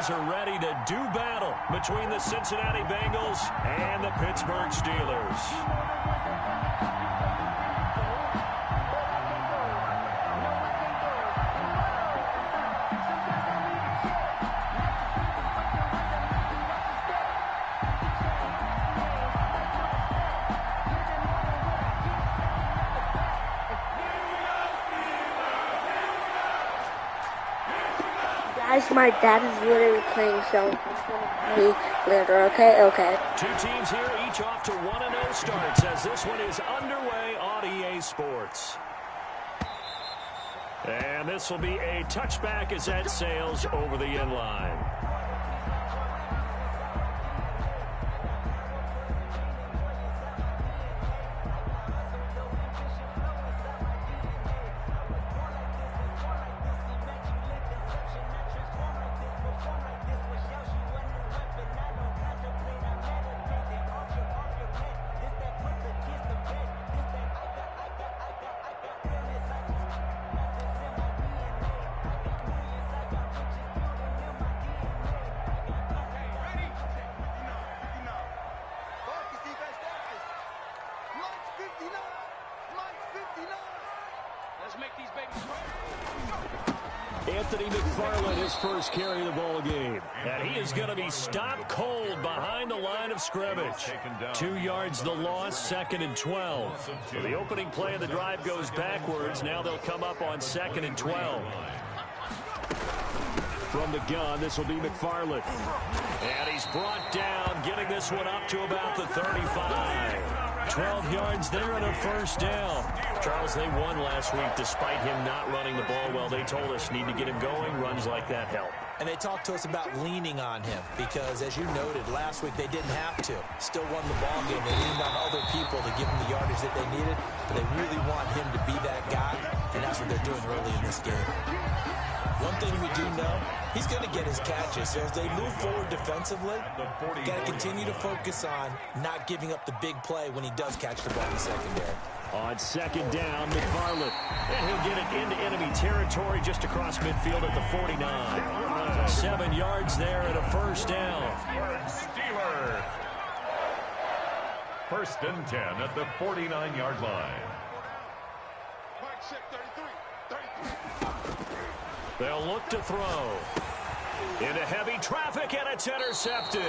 players are ready to do battle between the Cincinnati Bengals and the Pittsburgh Steelers. Guys, my dad is literally playing, so he's going to play later, okay? Okay. Two teams here, each off to 1-0 starts as this one is underway on EA Sports. And this will be a touchback as that sails over the end line. Anthony McFarland, his first carry of the ball game. And he is going to be stopped cold behind the line of scrimmage. 2 yards the loss, 2nd and 12. So the opening play of the drive goes backwards. Now they'll come up on 2nd and 12. From the gun, this will be McFarland. And he's brought down, getting this one up to about the 35. 12 yards there and a first down. Charles, they won last week despite him not running the ball well. They told us need to get him going. Runs like that help. And they talked to us about leaning on him because, as you noted, last week they didn't have to. Still won the ball game. They leaned on other people to give him the yardage that they needed, but they really want him to be that guy, and that's what they're doing early in this game. One thing we do know, he's going to get his catches. So as they move forward defensively, got to continue to focus on not giving up the big play when he does catch the ball in the secondary. On 2nd down, McFarland. And he'll get it into enemy territory just across midfield at the 49. 7 yards there and a first down. Steelers. 1st and 10 at the 49-yard line. They'll look to throw. Into heavy traffic, and it's intercepted.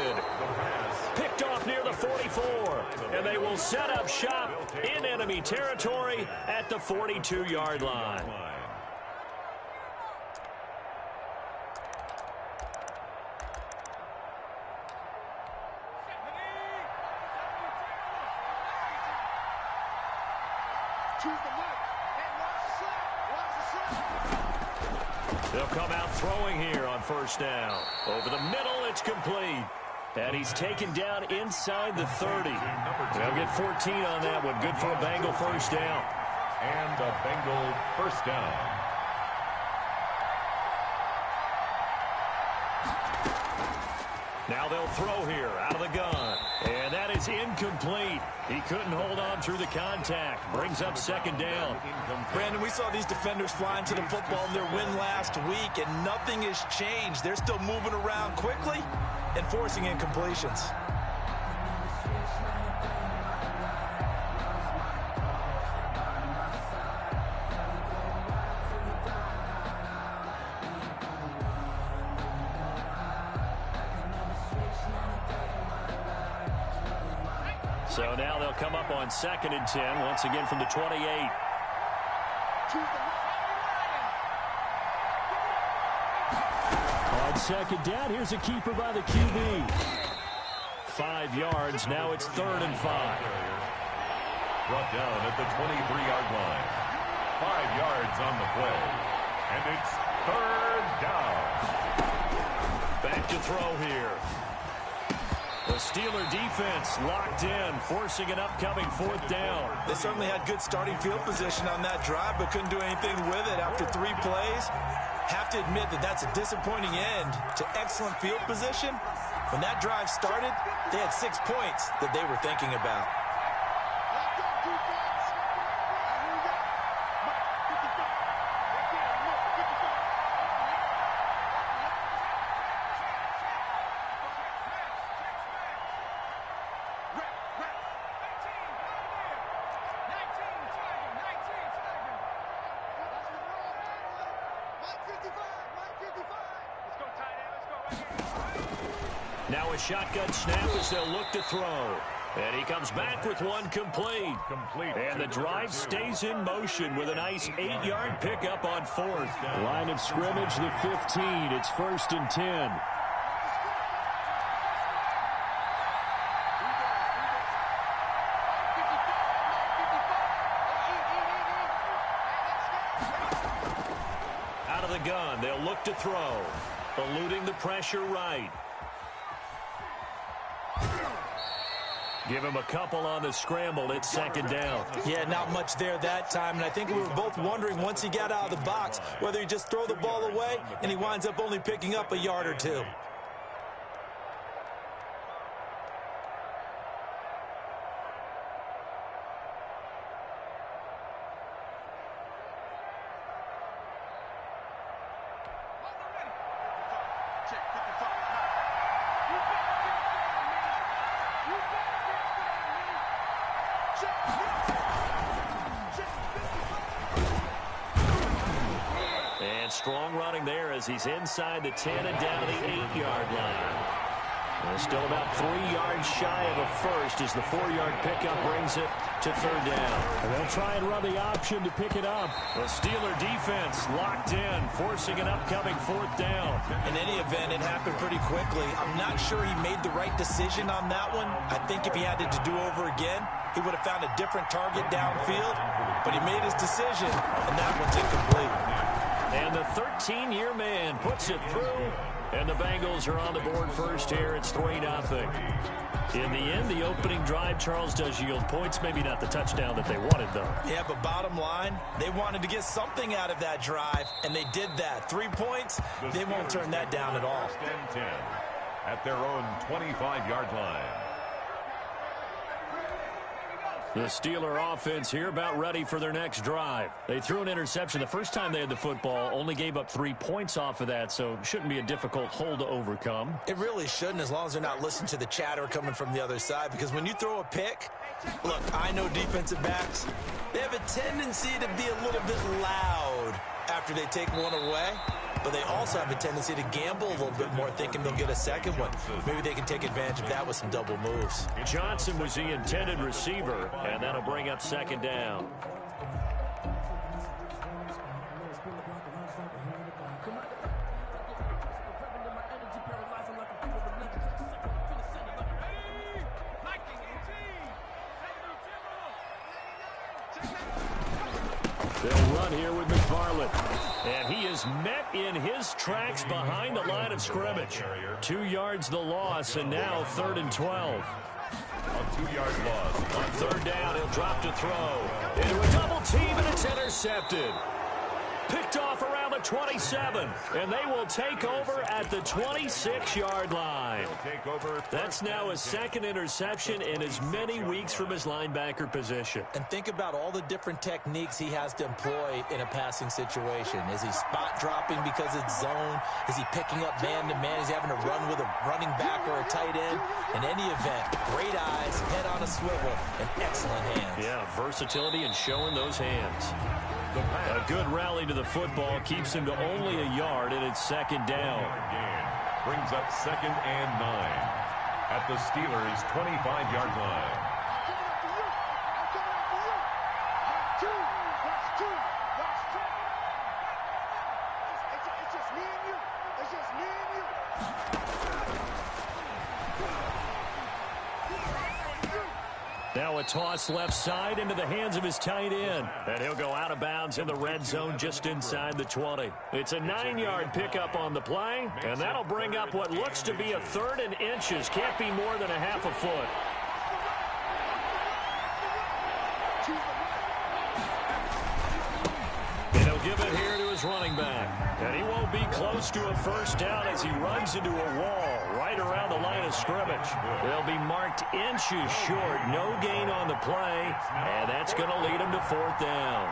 Picked off near the 44. And they will set up shop in enemy territory at the 42-yard line. They'll come out throwing here on 1st down. Over the middle, it's complete. And he's taken down inside the 30. They'll get 14 on that one. Good for a Bengal first down. And a Bengal first down. Now they'll throw here out of the gun. And that is incomplete. He couldn't hold on through the contact. Brings up 2nd down. Brandon, we saw these defenders flying to the football in their win last week, and nothing has changed. They're still moving around quickly and forcing incompletions. So now they'll come up on 2nd and 10, once again from the 28. On 2nd down, here's a keeper by the QB. 5 yards, now it's 3rd and 5. Brought down at the 23-yard line. 5 yards on the play. And it's 3rd down. Back to throw here. The Steeler defense locked in, forcing an upcoming 4th down. They certainly had good starting field position on that drive, but couldn't do anything with it after 3 plays. Have to admit that that's a disappointing end to excellent field position. When that drive started, they had 6 points that they were thinking about. Now a shotgun snap as they'll look to throw. And he comes back with one complete. And the drive stays in motion with a nice 8-yard pickup on fourth. Line of scrimmage, the 15. It's 1st and 10. Out of the gun, they'll look to throw. Eluding the pressure right. Give him a couple on the scramble. It's 2nd down. Yeah, not much there that time. And I think we were both wondering once he got out of the box whether he just throw the ball away and he winds up only picking up a yard or two. And strong running there as he's inside the 10 and down to the 8-yard line. Well, still about 3 yards shy of a first as the 4-yard pickup brings it to 3rd down. And they'll try and run the option to pick it up. The Steeler defense locked in, forcing an upcoming 4th down. In any event, it happened pretty quickly. I'm not sure he made the right decision on that one. I think if he had it to do over again, he would have found a different target downfield. But he made his decision, and that one's incomplete. And the 13-year man puts it through. And the Bengals are on the board first here. It's 3-0. In the end, the opening drive, Charles, does yield points. Maybe not the touchdown that they wanted, though. Yeah, but bottom line, they wanted to get something out of that drive, and they did that. 3 points, they won't turn that down at all. 10 at their own 25-yard line. The Steeler offense here about ready for their next drive. They threw an interception the first time they had the football, only gave up 3 points off of that, so shouldn't be a difficult hole to overcome. It really shouldn't, as long as they're not listening to the chatter coming from the other side, because when you throw a pick, look, I know defensive backs, they have a tendency to be a little bit loud after they take one away, but they also have a tendency to gamble a little bit more, thinking they'll get a second one. Maybe they can take advantage of that with some double moves. Johnson was the intended receiver, and that'll bring up 2nd down. They'll run here with McFarland. And he is met in his tracks behind the line of scrimmage. 2 yards the loss, and now 3rd and 12. A 2-yard loss. On 3rd down, he'll drop to throw. Into a double team, and it's intercepted. Picked off around the 27, and they will take over at the 26-yard line. That's now his 2nd interception in as many weeks from his linebacker position. And think about all the different techniques he has to employ in a passing situation. Is he spot dropping because it's zone? Is he picking up man-to-man? Is he having to run with a running back or a tight end? In any event, great eyes, head on a swivel, and excellent hands. Yeah, versatility and showing those hands. A good rally to the football keeps him to only a yard, and it's 2nd down. Brings up 2nd and 9 at the Steelers' 25-yard line. Now a toss left side into the hands of his tight end. And he'll go out of bounds in the red zone just inside the 20. It's a 9-yard pickup on the play, and that'll bring up what looks to be a 3rd and inches. Can't be more than a half a foot. And he'll give it here to his running back. And he won't be close to a first down as he runs into a wall right around the line of scrimmage. They'll be marked inches short. No gain on the play, and that's going to lead him to 4th down.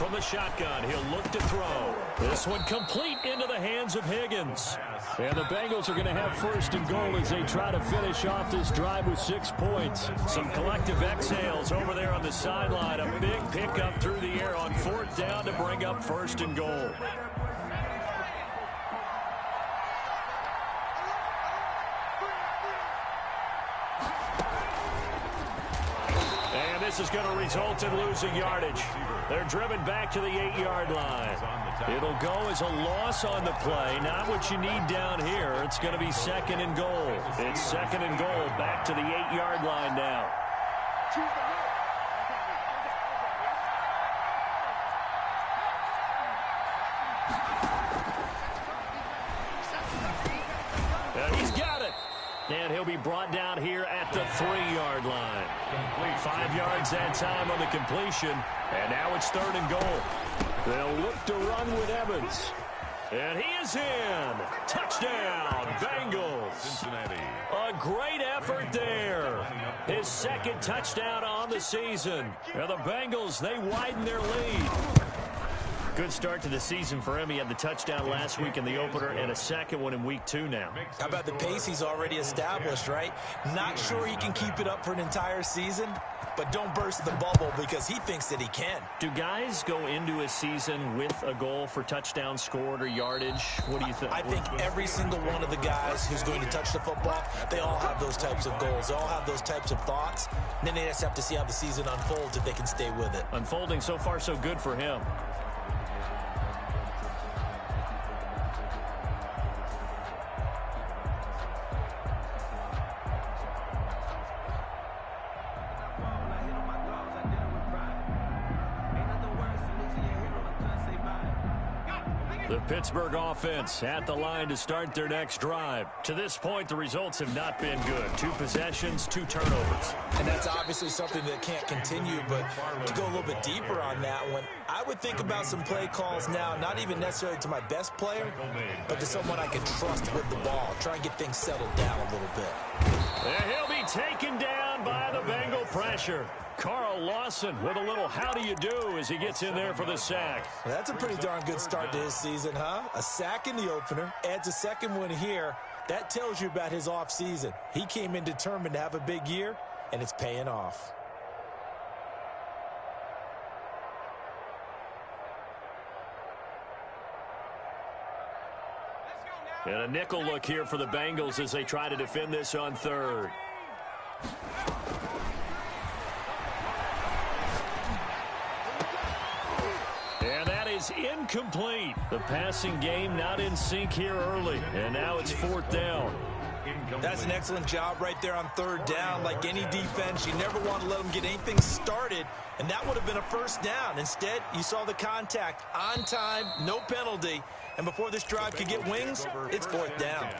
from the shotgun. He'll look to throw. This one complete into the hands of Higgins. And the Bengals are going to have first and goal as they try to finish off this drive with 6 points. Some collective exhales over there on the sideline. A big pickup through the air on 4th down to bring up first and goal. This is going to result in losing yardage. They're driven back to the 8-yard line. It'll go as a loss on the play. Not what you need down here. It's going to be 2nd and goal. It's 2nd and goal back to the 8-yard line now. He's got it. And he'll be brought down here at the 3-yard line. 5 yards that time on the completion. And now it's 3rd and goal. They'll look to run with Evans. And he is in. Touchdown, Bengals. Cincinnati. A great effort there. His 2nd touchdown on the season. And the Bengals, they widen their lead. Good start to the season for him. He had the touchdown last week in the opener and a 2nd one in week 2 now. How about the pace he's already established, right? Not sure he can keep it up for an entire season, but don't burst the bubble because he thinks that he can. Do guys go into a season with a goal for touchdown scored or yardage? What do you think? I think every single one of the guys who's going to touch the football, they all have those types of goals. They all have those types of thoughts. And then they just have to see how the season unfolds if they can stay with it. Unfolding so far so good for him. The Pittsburgh offense at the line to start their next drive. To this point, the results have not been good. 2 possessions, 2 turnovers. And that's obviously something that can't continue, but to go a little bit deeper on that one, I would think about some play calls now, not even necessarily to my best player, but to someone I can trust with the ball. Try and get things settled down a little bit. And he'll be taken down by the Bengal pressure. Carl Lawson with a little how do you do as he gets in there for the sack. Well, that's a pretty darn good start to his season, huh? A sack in the opener, adds a 2nd one here. That tells you about his offseason. He came in determined to have a big year, and it's paying off. And a nickel look here for the Bengals as they try to defend this on 3rd. And that is incomplete. The passing game not in sync here early. And now it's 4th down. That's an excellent job right there on 3rd down. Like any defense, you never want to let them get anything started, and that would have been a 1st down. Instead, you saw the contact on time, no penalty, and before this drive could get wings, it's 4th down.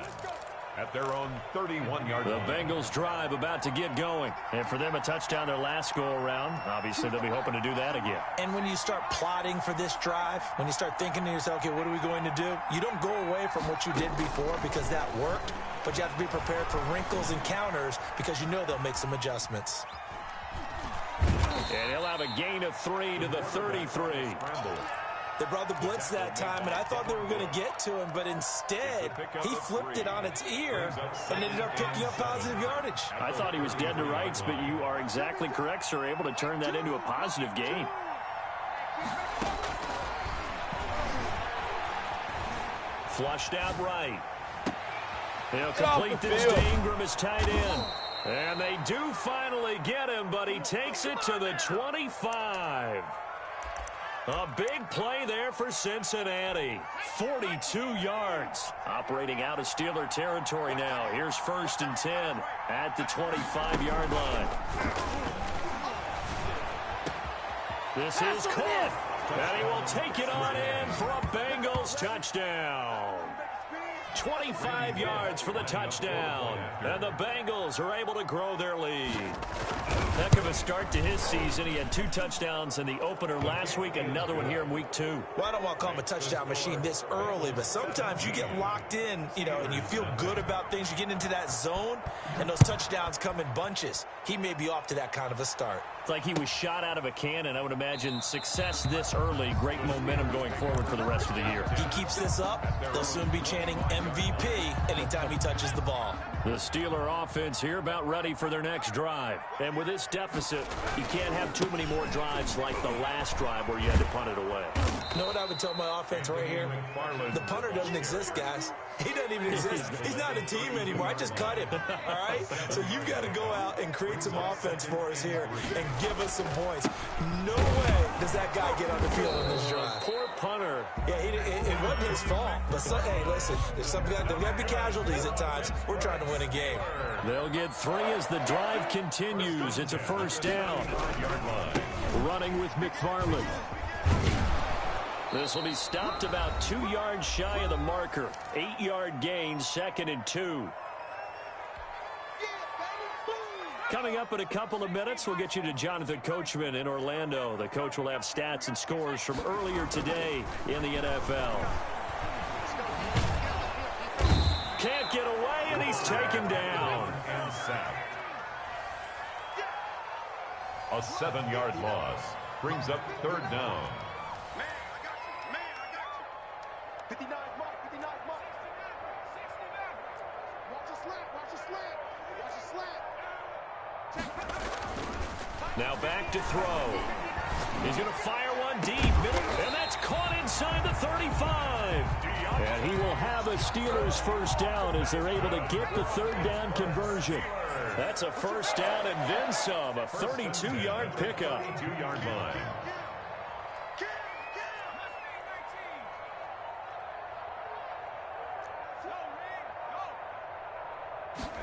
At their own 31-yard line. The Bengals drive about to get going. And for them, a touchdown their last go-around. Obviously, they'll be hoping to do that again. And when you start plotting for this drive, when you start thinking to yourself, okay, what are we going to do? You don't go away from what you did before because that worked, but you have to be prepared for wrinkles and counters because you know they'll make some adjustments. And he'll have a gain of 3 to the 33. They brought the blitz that time, and I thought they were going to get to him, but instead, he flipped it on its ear and ended up picking up positive yardage. I thought he was dead to rights, but you are exactly correct, sir, able to turn that into a positive gain. Flushed out right. He'll complete this to Ingram as tight end. And they do finally get him, but he takes it to the 25. A big play there for Cincinnati. 42 yards. Operating out of Steeler territory now. Here's 1st and 10 at the 25-yard line. This is caught. And he will take it on in for a Bengals touchdown. 25 yards for the touchdown. And the Bengals are able to grow their lead. Heck of a start to his season. He had 2 touchdowns in the opener last week, another one here in week 2. Well, I don't want to call him a touchdown machine this early, but sometimes you get locked in, and you feel good about things. You get into that zone, and those touchdowns come in bunches. He may be off to that kind of a start. It's like he was shot out of a cannon. I would imagine success this early, great momentum going forward for the rest of the year. He keeps this up, they'll soon be chanting MVP anytime he touches the ball. The Steeler offense here about ready for their next drive. And with this deficit, you can't have too many more drives like the last drive where you had to punt it away. You know what I would tell my offense right here? The punter doesn't exist, guys. He doesn't even exist. He's not a team anymore. I just cut him, all right? So you've got to go out and create some offense for us here and give us some points. No way does that guy get on the field in this drive. Poor punter. Yeah, it wasn't his fault. But, hey, listen, there's there got to be casualties at times. We're trying to win a game. They'll get 3 as the drive continues. It's a first down. Running with McFarland. This will be stopped about 2 yards shy of the marker. 8-yard gain, 2nd and 2. Coming up in a couple of minutes, we'll get you to Jonathan Coachman in Orlando. The coach will have stats and scores from earlier today in the NFL. Can't get away, and he's taken down. And sacked. A 7-yard loss brings up 3rd down. 59 mark, 59 mark. 60 now. Watch the slant, watch the slant. Watch the slant. Now back to throw. He's going to fire one deep. And that's caught inside the 35. And he will have a Steelers first down as they're able to get the 3rd down conversion. That's a first down and then some. A 32-yard pickup. 2-yard line.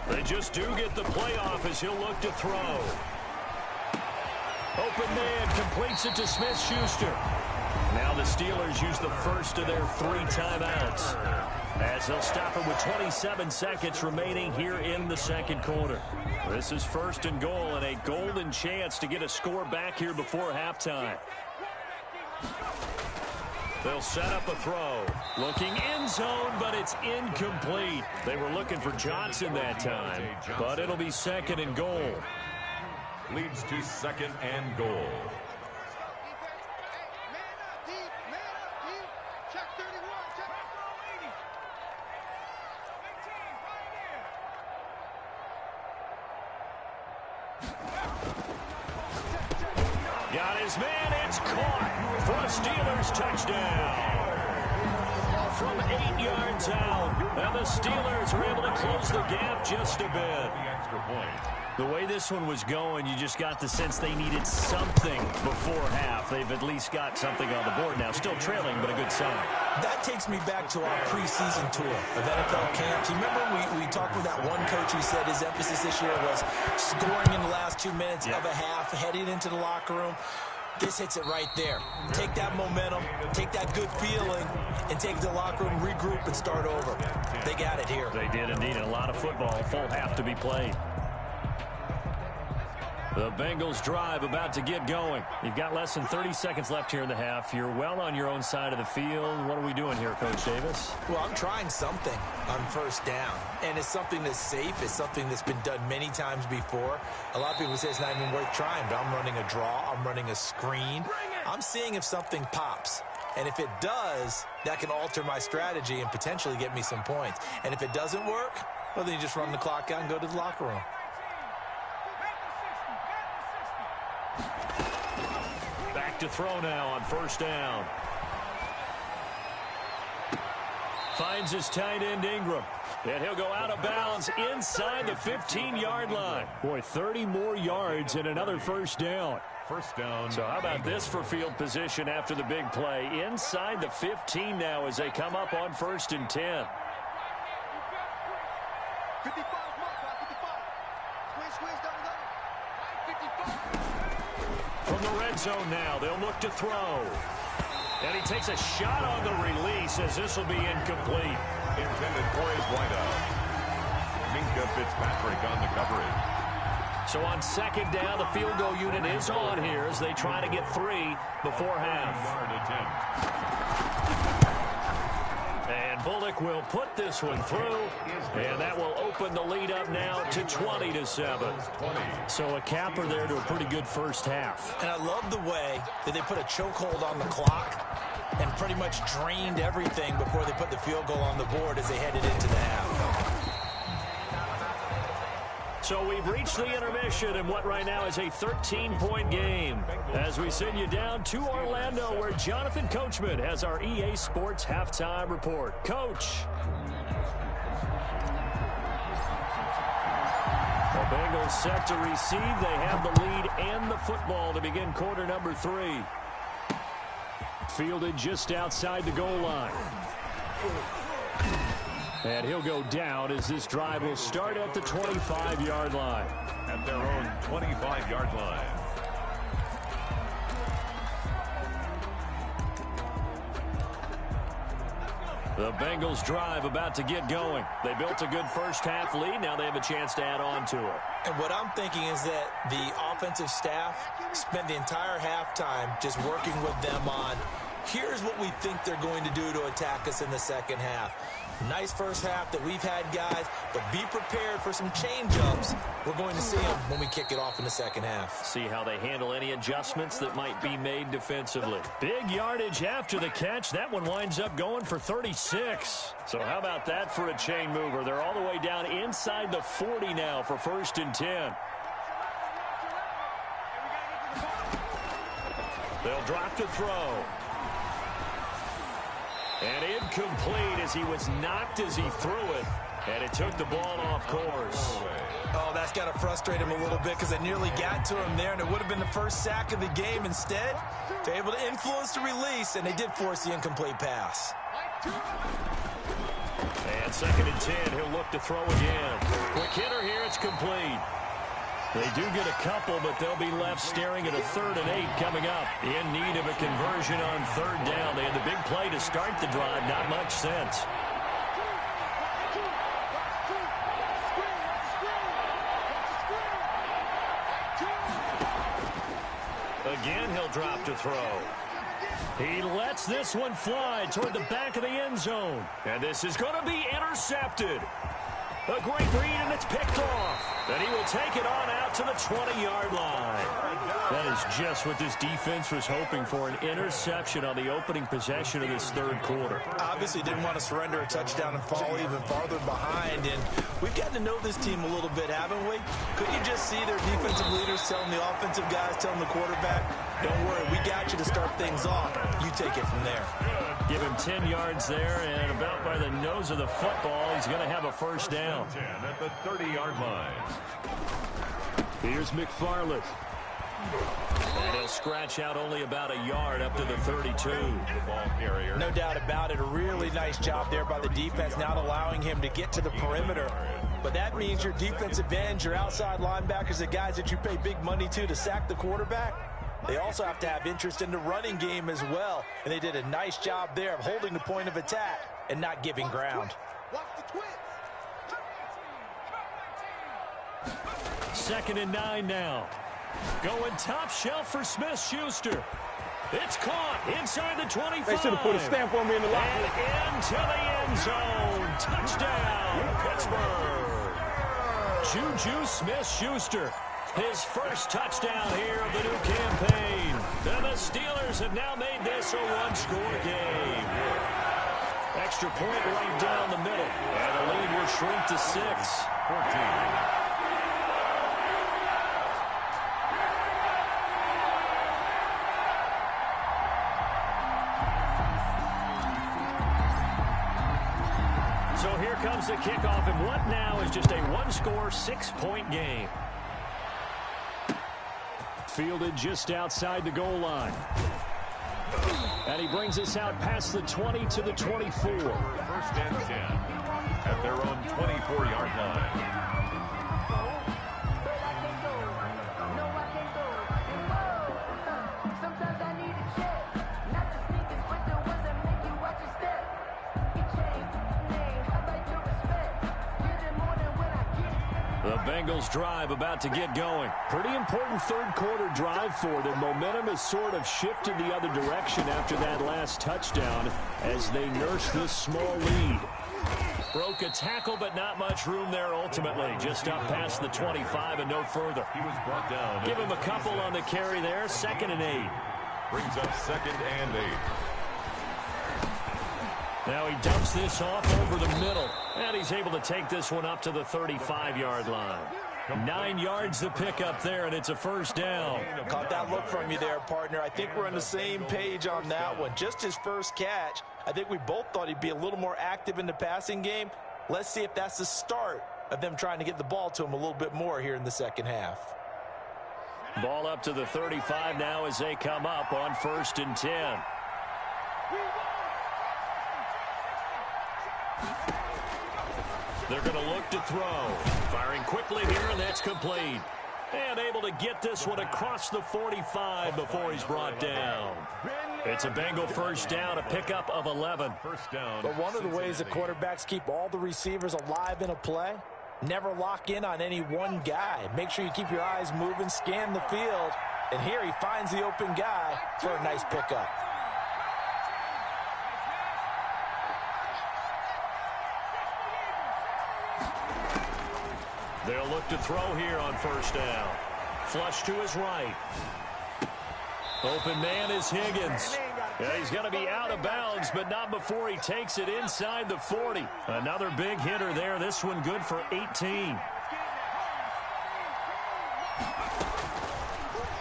They just do get the playoff as he'll look to throw. Open man completes it to Smith-Schuster. Now the Steelers use the first of their 3 timeouts as they'll stop it with 27 seconds remaining here in the 2nd quarter. This is 1st and goal and a golden chance to get a score back here before halftime. They'll set up a throw. Looking end zone, but it's incomplete. They were looking for Johnson that time, but it'll be 2nd and goal. Leads to 2nd and goal. Got his man, it's caught for a Steelers touchdown. From 8 yards out, and the Steelers are able to close the gap just a bit. The extra point. The way this one was going, you just got the sense they needed something before half. They've at least got something on the board now. Still trailing, but a good sign. That takes me back to our preseason tour of NFL camps. You remember we talked with that one coach who said his emphasis this year was scoring in the last 2 minutes of a half, heading into the locker room. This hits it right there. Take that momentum, take that good feeling, and take the locker room, regroup, and start over. They got it here. They did indeed. A lot of football, full half to be played. The Bengals drive about to get going. You've got less than 30 seconds left here in the half. You're well on your own side of the field. What are we doing here, Coach Davis? Well, I'm trying something on 1st down, and it's something that's safe. It's something that's been done many times before. A lot of people say it's not even worth trying, but I'm running a draw. I'm running a screen. I'm seeing if something pops. And if it does, that can alter my strategy and potentially get me some points. And if it doesn't work, well, then you just run the clock out and go to the locker room. Back to throw now on 1st down. Finds his tight end Ingram. And he'll go out of bounds inside the 15-yard line. Boy, 30 more yards and another 1st down. 1st down. So how about this for field position after the big play? Inside the 15 now as they come up on 1st and 10. 55 mark, 55. Squeeze, down, 55. From the red zone now, they'll look to throw. And he takes a shot on the release as this will be incomplete. Intended for his wideout. Minka Fitzpatrick on the coverage. So on second down, the field goal unit is on here as they try to get 3 before half. And Bullock will put this one through, and that will open the lead up now to 20-7. So a capper there to a pretty good first half. And I love the way that they put a chokehold on the clock and pretty much drained everything before they put the field goal on the board as they headed into the half. So we've reached the intermission in what right now is a 13-point game as we send you down to Orlando where Jonathan Coachman has our EA Sports Halftime Report. Coach. The Bengals set to receive. They have the lead and the football to begin quarter number 3. Fielded just outside the goal line. And he'll go down as this drive will start at the 25-yard line. At their own 25-yard line. The Bengals drive about to get going. They built a good first half lead. Now they have a chance to add on to it. And what I'm thinking is that the offensive staff spent the entire halftime just working with them on, here's what we think they're going to do to attack us in the second half. Nice first half that we've had, guys, but be prepared for some change-ups. We're going to see them when we kick it off in the second half. See how they handle any adjustments that might be made defensively. Big yardage after the catch. That one winds up going for 36. So how about that for a chain mover? They're all the way down inside the 40 now for 1st and 10. They'll drop to throw. And incomplete as he was knocked as he threw it. And it took the ball off course. Oh, that's got to frustrate him a little bit because they nearly got to him there, and it would have been the first sack of the game. Instead, they're able to influence the release, and they did force the incomplete pass. And 2nd and 10, he'll look to throw again. Quick hitter here, it's complete. They do get a couple, but they'll be left staring at a 3rd and 8 coming up. In need of a conversion on 3rd down. They had the big play to start the drive. Not much sense. Again, he'll drop to throw. He lets this one fly toward the back of the end zone. And this is going to be intercepted. A great read, and it's picked off. And he will take it on out to the 20-yard line. That is just what this defense was hoping for, an interception on the opening possession of this 3rd quarter. Obviously didn't want to surrender a touchdown and fall even farther behind. And we've gotten to know this team a little bit, haven't we? Couldn't you just see their defensive leaders telling the offensive guys, telling the quarterback, don't worry, we got you to start things off. You take it from there. Give him 10 yards there, and about by the nose of the football, he's going to have a 1st down. 10 at the 30-yard line. Here's McFarland. And he'll scratch out only about a yard up to the 32. The ball carrier. No doubt about it. A really nice job there by the defense, not allowing him to get to the perimeter. But that means your defensive ends, your outside linebackers, the guys that you pay big money to sack the quarterback, they also have to have interest in the running game as well. And they did a nice job there of holding the point of attack and not giving ground. 2nd and 9 now. Going top shelf for Smith-Schuster. It's caught inside the 25. They should have put a stamp on me in the locker room. And into the end zone. Touchdown, Pittsburgh. Juju Smith-Schuster. His first touchdown here of the new campaign. And the Steelers have now made this a 1-score game. Extra point right down the middle. And the lead will shrink to 6. 14. So here comes the kickoff, and what now is just a 1-score, 6-point game. Fielded just outside the goal line. And he brings us out past the 20 to the 24. 1st and 10 at their own 24-yard line. Bengals drive about to get going. Pretty important third quarter drive for them. Momentum has sort of shifted the other direction after that last touchdown as they nurse this small lead. Broke a tackle, but not much room there ultimately. Just up past the 25 and no further. He was brought down. Give him a couple on the carry there. 2nd and 8. Brings up 2nd and 8. Now he dumps this off over the middle. And he's able to take this one up to the 35-yard line. 9 yards to pick up there, and it's a first down. Caught that look from you there, partner. I think we're on the same page on that one. Just his first catch. I think we both thought he'd be a little more active in the passing game. Let's see if that's the start of them trying to get the ball to him a little bit more here in the second half. Ball up to the 35 now as they come up on 1st and 10. They're going to look to throw. Firing quickly here, and that's complete. And able to get this one across the 45 before he's brought down. It's a Bengal first down, a pickup of 11. First down. But one of the ways that quarterbacks keep all the receivers alive in a play, never lock in on any one guy. Make sure you keep your eyes moving, scan the field. And here he finds the open guy for a nice pickup. They'll look to throw here on first down. Flush to his right. Open man is Higgins. Yeah, he's going to be out of bounds, but not before he takes it inside the 40. Another big hitter there. This one good for 18.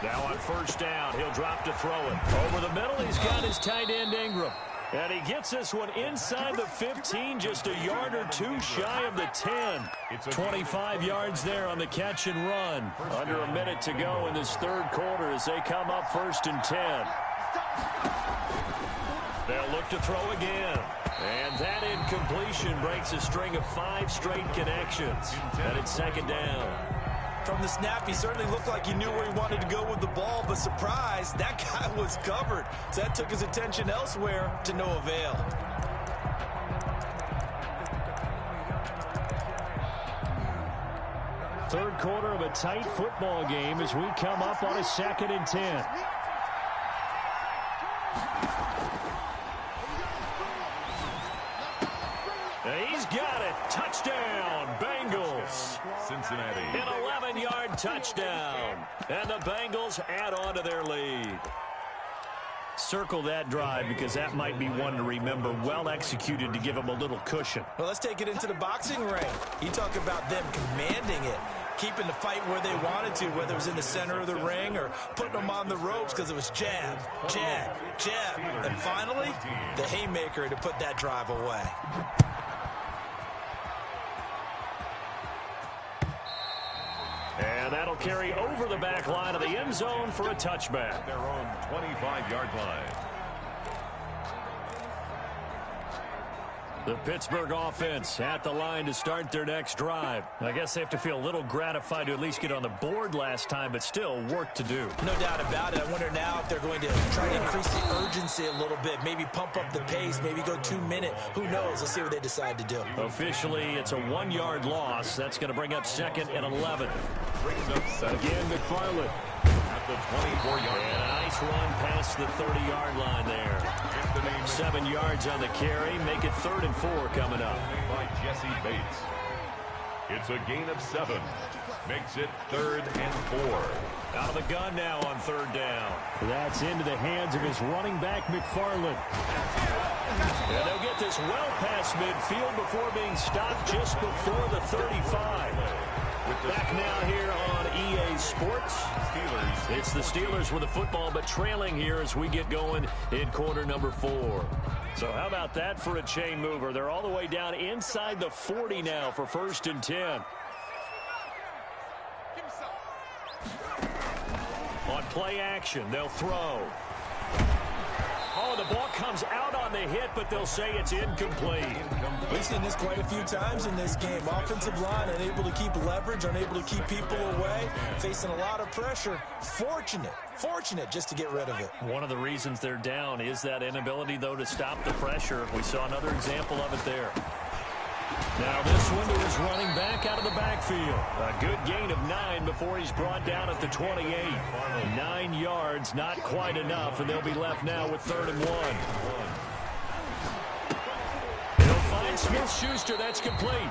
Now on first down, he'll drop to throw it. Over the middle, he's got his tight end Ingram. And he gets this one inside the 15, just a yard or two shy of the 10. 25 yards there on the catch and run. Under a minute to go in this third quarter as they come up 1st and 10. They'll look to throw again. And that incompletion breaks a string of 5 straight connections. And it's 2nd down. From the snap, he certainly looked like he knew where he wanted to go with the ball, but surprise, that guy was covered. So that took his attention elsewhere to no avail. Third quarter of a tight football game as we come up on a 2nd and 10. He's got it. Touchdown, Bengals. Cincinnati. An 11-yard touchdown. And the Bengals add on to their lead. Circle that drive because that might be one to remember. Well executed to give them a little cushion. Well, let's take it into the boxing ring. You talk about them commanding it, keeping the fight where they wanted to, whether it was in the center of the ring or putting them on the ropes because it was jab, jab, jab. And finally, the haymaker to put that drive away. And that'll carry over the back line of the end zone for a touchback. Their own 25-yard line. The Pittsburgh offense at the line to start their next drive. I guess they have to feel a little gratified to at least get on the board last time, but still work to do. No doubt about it. I wonder now if they're going to try to increase the urgency a little bit, maybe pump up the pace, maybe go 2-minute. Who knows? Let's see what they decide to do. Officially, it's a 1-yard loss. That's going to bring up 2nd and 11. Brings up 7. Again, McFarland. At the 24-yard line. And a nice run past the 30-yard line there. 7 yards on the carry. Make it 3rd and 4 coming up. By Jesse Bates. It's a gain of 7. Makes it 3rd and 4. Out of the gun now on 3rd down. That's into the hands of his running back, McFarland. And they'll get this well past midfield before being stopped just before the 35. Back now here on EA Sports. Steelers. It's the Steelers with the football, but trailing here as we get going in quarter number 4. So how about that for a chain mover? They're all the way down inside the 40 now for 1st and 10. On play action, they'll throw. Oh, the ball comes out on the hit, but they'll say it's incomplete. We've seen this quite a few times in this game. Offensive line unable to keep leverage, unable to keep people away, facing a lot of pressure. Fortunate just to get rid of it. One of the reasons they're down is that inability, though, to stop the pressure. We saw another example of it there. Now this one to his running back out of the backfield. A good gain of 9 before he's brought down at the 28. 9 yards, not quite enough, and they'll be left now with 3rd and 1. He'll find Smith-Schuster. That's complete.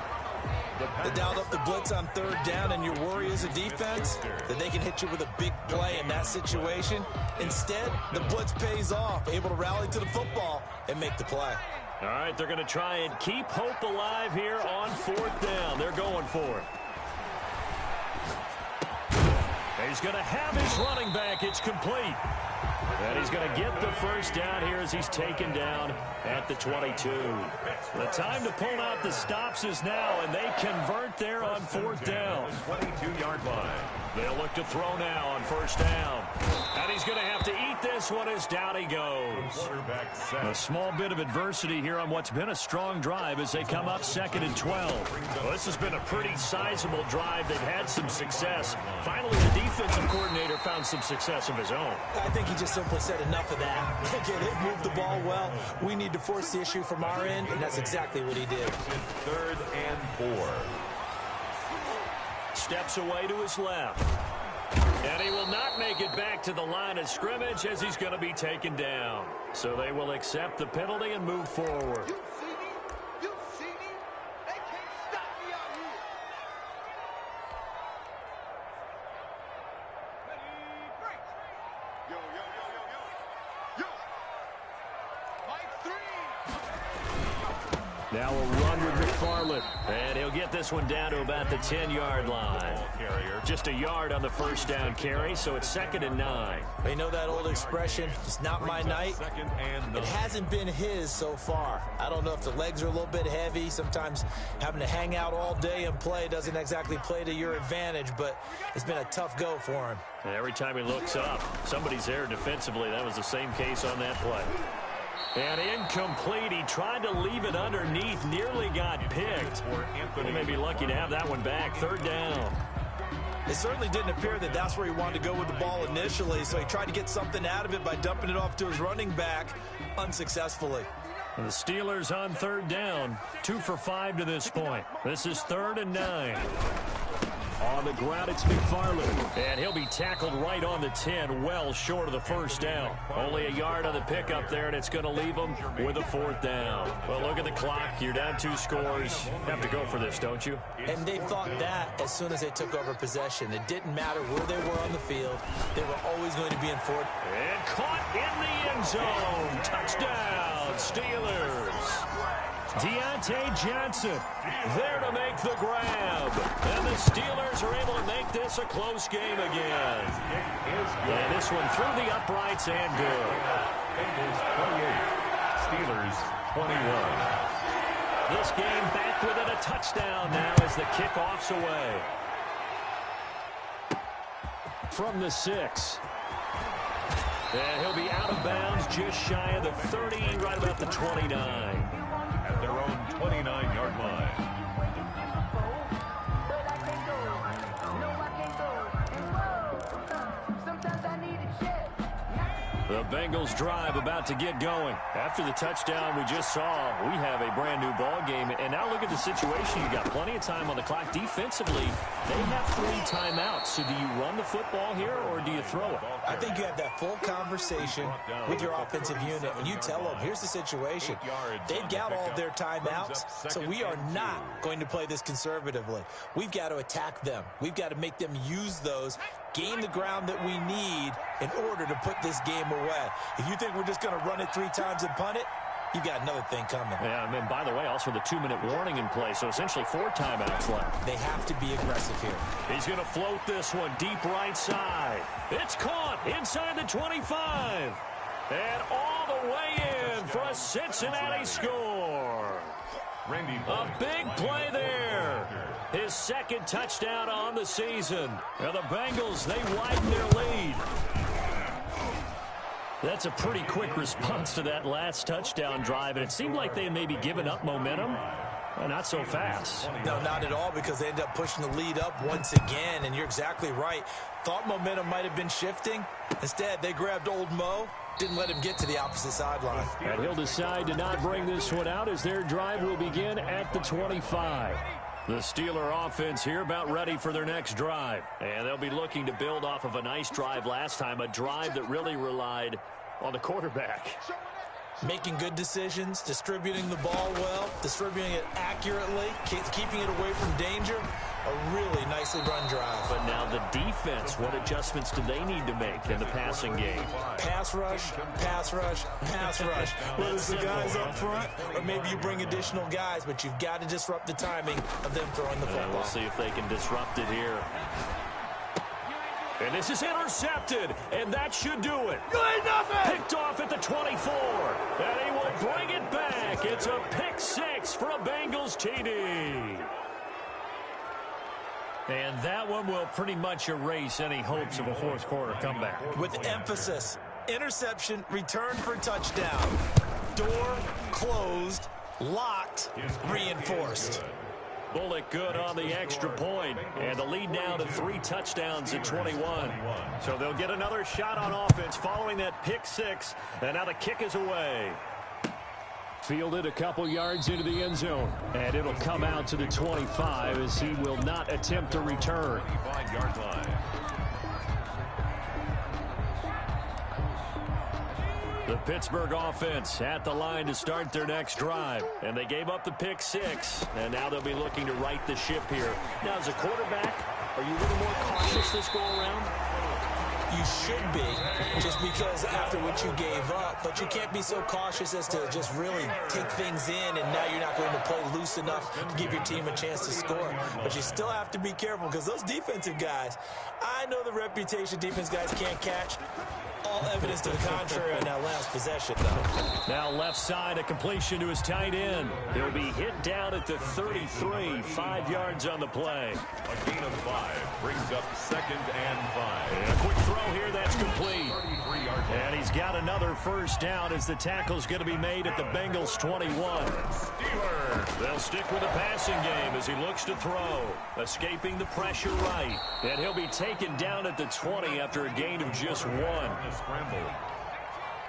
They dialed up the blitz on 3rd down, and your worry as a defense that they can hit you with a big play in that situation. Instead, the blitz pays off, able to rally to the football and make the play. All right, they're going to try and keep hope alive here on 4th down. They're going for it. He's going to have his running back. It's complete. And he's going to get the 1st down here as he's taken down at the 22. The time to pull out the stops is now, and they convert there on 4th down. 22-yard line. They'll look to throw now on 1st down. And he's going to have to eat this one as down he goes. A small bit of adversity here on what's been a strong drive as they come up 2nd and 12. Well, this has been a pretty sizable drive. They've had some success. Finally, the defensive coordinator found some success of his own. I think he just simply said enough of that. Okay, they've moved the ball well. We need to force the issue from our end, and that's exactly what he did. 3rd and 4. Steps away to his left. And he will not make it back to the line of scrimmage as he's going to be taken down. So they will accept the penalty and move forward. You see me? You see me? They can't stop me out here. Ready, break. Yo, yo, yo, yo, yo. Yo. Mike 3. Now a run with McFarland. And he'll get this one down to about the 10-yard line. Just a yard on the 1st down carry, so it's 2nd and 9. You know that old expression, it's not my night? It hasn't been his so far. I don't know if the legs are a little bit heavy. Sometimes having to hang out all day and play doesn't exactly play to your advantage, but it's been a tough go for him. And every time he looks up, somebody's there defensively. That was the same case on that play. And incomplete. He tried to leave it underneath, nearly got picked. He may be lucky to have that one back. 3rd down. It certainly didn't appear that that's where he wanted to go with the ball initially, so he tried to get something out of it by dumping it off to his running back unsuccessfully. And the Steelers on 3rd down, 2 for 5 to this point. This is 3rd and 9. On the ground, it's McFarland. And he'll be tackled right on the 10, well short of the 1st down. Only a yard on the pickup there, and it's going to leave them with a 4th down. Well, look at the clock. You're down 2 scores. Have to go for this, don't you? And they thought that as soon as they took over possession. It didn't matter where they were on the field. They were always going to be in 4th. And caught in the end zone. Touchdown, Steelers. Deontay Johnson there to make the grab. And the Steelers are able to make this a close game again. And this one through the uprights and good. Bengals 28, Steelers 21. This game back within a touchdown now as the kickoff's away. From the 6. And he'll be out of bounds just shy of the 30, right about the 29. At their own 29-yard line. The Bengals drive about to get going. After the touchdown we just saw, we have a brand new ball game. And now look at the situation. You got plenty of time on the clock. Defensively, they have 3 timeouts. So do you run the football here or do you throw it? I think you have that full conversation with your offensive unit, and you tell them, here's the situation. They've got all their timeouts, so we are not going to play this conservatively. We've got to attack them. We've got to make them use those, gain the ground that we need in order to put this game away. If you think we're just going to run it 3 times and punt it, you got another thing coming. Yeah, and then, by the way, also the 2-minute warning in play, so essentially 4 timeouts left. They have to be aggressive here. He's going to float this one deep right side. It's caught inside the 25. And all the way in for a Cincinnati score. A big play there. His 2nd touchdown on the season. Now the Bengals, they widen their lead. That's a pretty quick response to that last touchdown drive, and it seemed like they had maybe given up momentum. Well, not so fast. No, not at all, because they ended up pushing the lead up once again, and you're exactly right. Thought momentum might have been shifting. Instead, they grabbed old Mo, didn't let him get to the opposite sideline. And he'll decide to not bring this one out as their drive will begin at the 25. The Steeler offense here about ready for their next drive. And they'll be looking to build off of a nice drive last time, a drive that really relied on the quarterback. Making good decisions, distributing the ball well, distributing it accurately, keeping it away from danger. A really nicely run drive. But now the defense, what adjustments do they need to make in the passing game? Pass rush, pass rush, pass rush. Whether it's the guys up front or maybe you bring additional guys, but you've got to disrupt the timing of them throwing the football. We'll see if they can disrupt it here. And this is intercepted, and that should do it. You ain't nothing! Picked off at the 24, and he will bring it back. It's a pick six for a Bengals TD. And that one will pretty much erase any hopes of a fourth quarter comeback. With emphasis, interception, return for touchdown. Door closed, locked, reinforced. Bullock good on the extra point, and the lead now to 3 touchdowns at 21. So they'll get another shot on offense following that pick six, and now the kick is away. Fielded a couple yards into the end zone, and it'll come out to the 25 as he will not attempt to return. 25-yard line. The Pittsburgh offense at the line to start their next drive. And they gave up the pick six, and now they'll be looking to right the ship here. Now, as a quarterback, are you a little more cautious this go-around? You should be, just because after what you gave up, but you can't be so cautious as to just really take things in, and now you're not going to play loose enough to give your team a chance to score. But you still have to be careful, because those defensive guys, I know the reputation defense guys can't catch. All evidence to the contrary on that last possession, though. Now left side, a completion to his tight end. He'll be hit down at the 33, 5 yards on the play. A gain of 5 brings up 2nd and 5. And a quick throw here, that's complete. 33-yard line. And he's got another first down as the tackle's going to be made at the Bengals 21. Steelers. They'll stick with the passing game as he looks to throw. Escaping the pressure right. And he'll be taken down at the 20 after a gain of just 1. Scramble.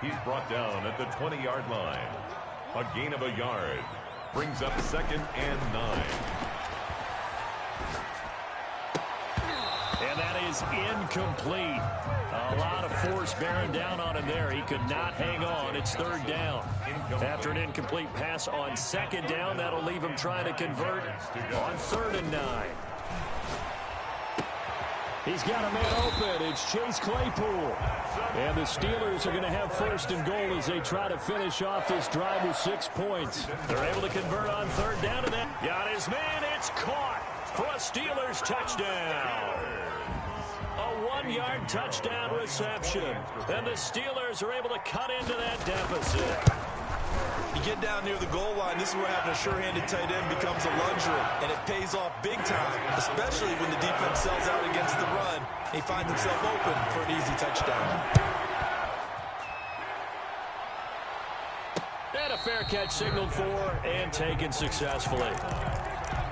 He's brought down at the 20-yard line. A gain of a yard brings up 2nd and 9. And that is incomplete. A lot of force bearing down on him there. He could not hang on. It's 3rd down. After an incomplete pass on 2nd down, that'll leave him trying to convert on 3rd and 9. He's got a man open. It's Chase Claypool. And the Steelers are going to have 1st and goal as they try to finish off this drive with 6 points. They're able to convert on 3rd down, and that got his man. It's caught for a Steelers touchdown. A 1-yard touchdown reception. And the Steelers are able to cut into that deficit. You get down near the goal line, this is where having a sure-handed tight end becomes a luxury, and it pays off big time, especially when the defense sells out against the run. He finds himself open for an easy touchdown. And a fair catch signaled for and taken successfully.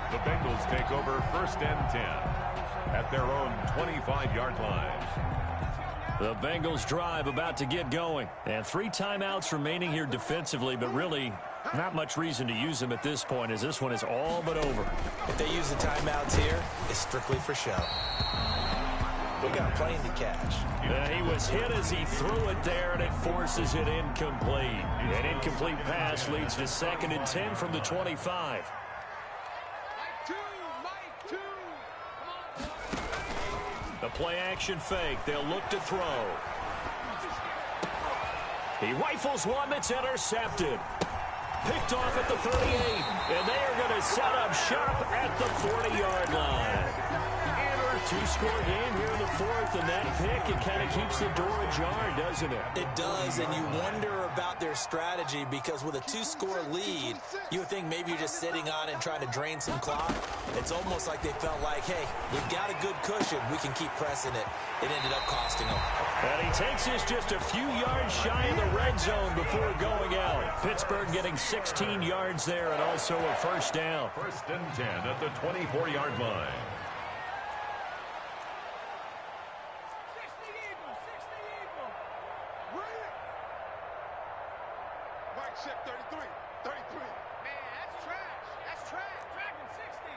The Bengals take over 1st and 10 at their own 25-yard line. The Bengals drive about to get going. And 3 timeouts remaining here defensively, but really not much reason to use them at this point as this one is all but over. If they use the timeouts here, it's strictly for show. We got a plane to catch. He was hit as he threw it there, and it forces it incomplete. An incomplete pass leads to 2nd and 10 from the 25. The play-action fake. They'll look to throw. He rifles one that's intercepted. Picked off at the 38. And they are going to set up shop at the 40-yard line. Two-score game here in the fourth, and that pick, it kind of keeps the door ajar, doesn't it? It does, and you wonder about their strategy because with a two-score lead, you would think maybe you're just sitting on it and trying to drain some clock. It's almost like they felt like, hey, we've got a good cushion. We can keep pressing it. It ended up costing them. And he takes us just a few yards shy of the red zone before going out. Pittsburgh getting 16 yards there and also a first down. First and 10 at the 24-yard line. Mike, check 33. 33. Man, that's trash. That's trash. Tracking 60.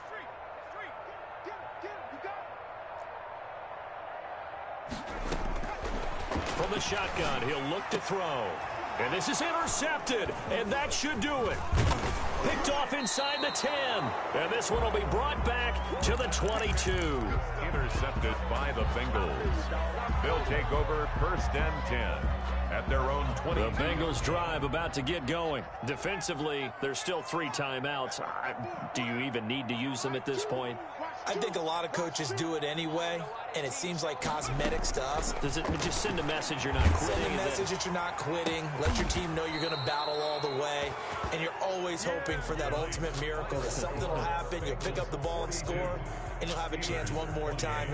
Street. Street. Get him. You got From the shotgun, he'll look to throw. And this is intercepted, and that should do it. Picked off inside the 10. And this one will be brought back to the 22. Intercepted by the Bengals. They'll take over first and 10 at their own 20. The Bengals drive about to get going. Defensively, there's still 3 timeouts. Do you even need to use them at this point? I think a lot of coaches do it anyway, and it seems like cosmetics to us. Does it just send a message you're not quitting? Send a message that you're not quitting. Let your team know you're going to battle all the way, and you're always hoping for that ultimate miracle that something will happen, you'll pick up the ball and score, and you'll have a chance one more time.